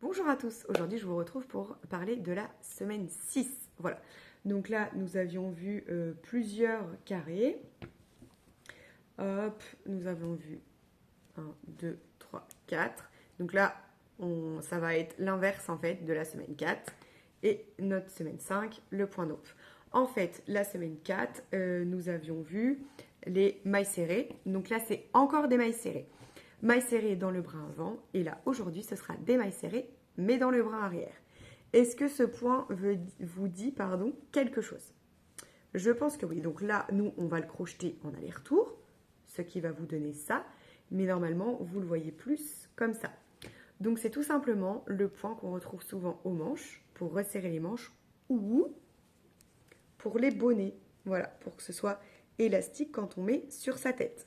Bonjour à tous, aujourd'hui je vous retrouve pour parler de la semaine 6. Voilà, donc là nous avions vu plusieurs carrés. Hop, nous avons vu 1, 2, 3, 4. Donc là, ça va être l'inverse en fait de la semaine 4. Et notre semaine 5, le point d'off. En fait, la semaine 4, nous avions vu les mailles serrées. Donc là, c'est encore des mailles serrées. Mailles serrées dans le bras avant. Et là, aujourd'hui, ce sera des mailles serrées, mais dans le bras arrière. Est-ce que ce point vous dit quelque chose? Je pense que oui. Donc là, nous, on va le crocheter en aller-retour, ce qui va vous donner ça. Mais normalement, vous le voyez plus comme ça. Donc c'est tout simplement le point qu'on retrouve souvent aux manches, pour resserrer les manches, ou pour les bonnets. Voilà, pour que ce soit élastique quand on met sur sa tête.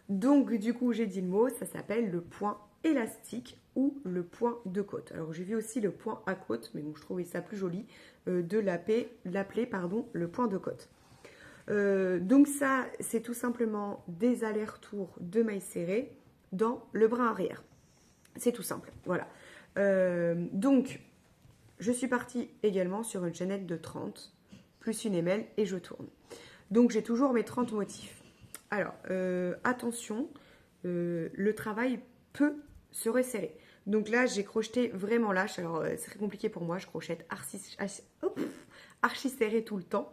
Donc du coup, j'ai dit le mot, ça s'appelle le point élastique ou le point de côte. Alors j'ai vu aussi le point à côte, mais bon, je trouvais ça plus joli de l'appeler le point de côte. Donc ça, c'est tout simplement des allers-retours de mailles serrées dans le bras arrière. C'est tout simple, voilà. Donc, je suis partie également sur une chaînette de 30, plus une émelle, et je tourne. Donc, j'ai toujours mes 30 motifs. Alors, attention, le travail peut se resserrer. Donc là, j'ai crocheté vraiment lâche. Alors, c'est très compliqué pour moi, je crochette archi serré tout le temps.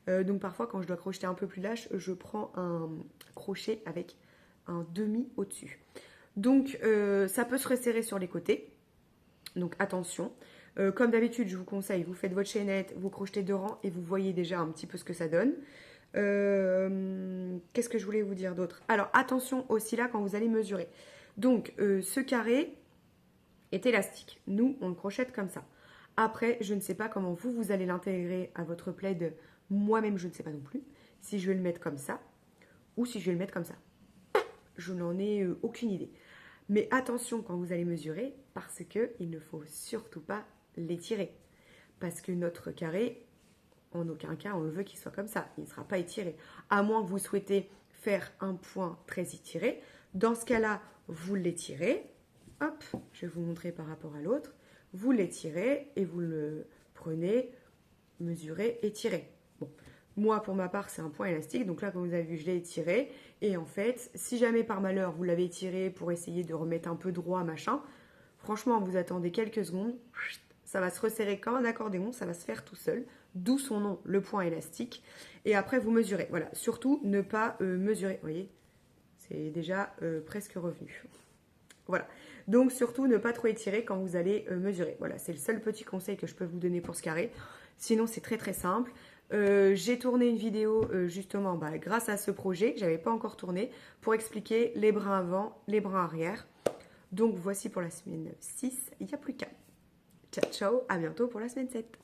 Donc, parfois, quand je dois crocheter un peu plus lâche, je prends un crochet avec un demi au-dessus. Donc, ça peut se resserrer sur les côtés. Donc, attention. Comme d'habitude, je vous conseille, vous faites votre chaînette, vous crochetez 2 rangs et vous voyez déjà un petit peu ce que ça donne. Qu'est-ce que je voulais vous dire d'autre? Alors, attention aussi là quand vous allez mesurer. Donc, ce carré est élastique. Nous, on le crochette comme ça. Après, je ne sais pas comment vous allez l'intégrer à votre plaid. Moi-même, je ne sais pas non plus. Si je vais le mettre comme ça ou si je vais le mettre comme ça. Je n'en ai aucune idée. Mais attention quand vous allez mesurer, parce qu'il ne faut surtout pas l'étirer. Parce que notre carré, en aucun cas, on le veut qu'il soit comme ça. Il ne sera pas étiré. À moins que vous souhaitez faire un point très étiré. Dans ce cas-là, vous l'étirez. Hop, je vais vous montrer par rapport à l'autre. Vous l'étirez et vous le prenez, mesurez, étirez. Bon. Moi, pour ma part, c'est un point élastique. Donc là, comme vous avez vu, je l'ai étiré. Et en fait, si jamais par malheur, vous l'avez étiré pour essayer de remettre un peu droit, machin, franchement, vous attendez quelques secondes. Ça va se resserrer comme un accordéon. Ça va se faire tout seul. D'où son nom, le point élastique. Et après, vous mesurez. Voilà. Surtout, ne pas mesurer. Vous voyez, c'est déjà presque revenu. Voilà. Donc, surtout, ne pas trop étirer quand vous allez mesurer. Voilà, c'est le seul petit conseil que je peux vous donner pour ce carré. Sinon, c'est très très simple. J'ai tourné une vidéo justement grâce à ce projet que je n'avais pas encore tourné pour expliquer les bras avant, les bras arrière. Donc, voici pour la semaine 6. Il n'y a plus qu'à. Ciao, ciao. À bientôt pour la semaine 7.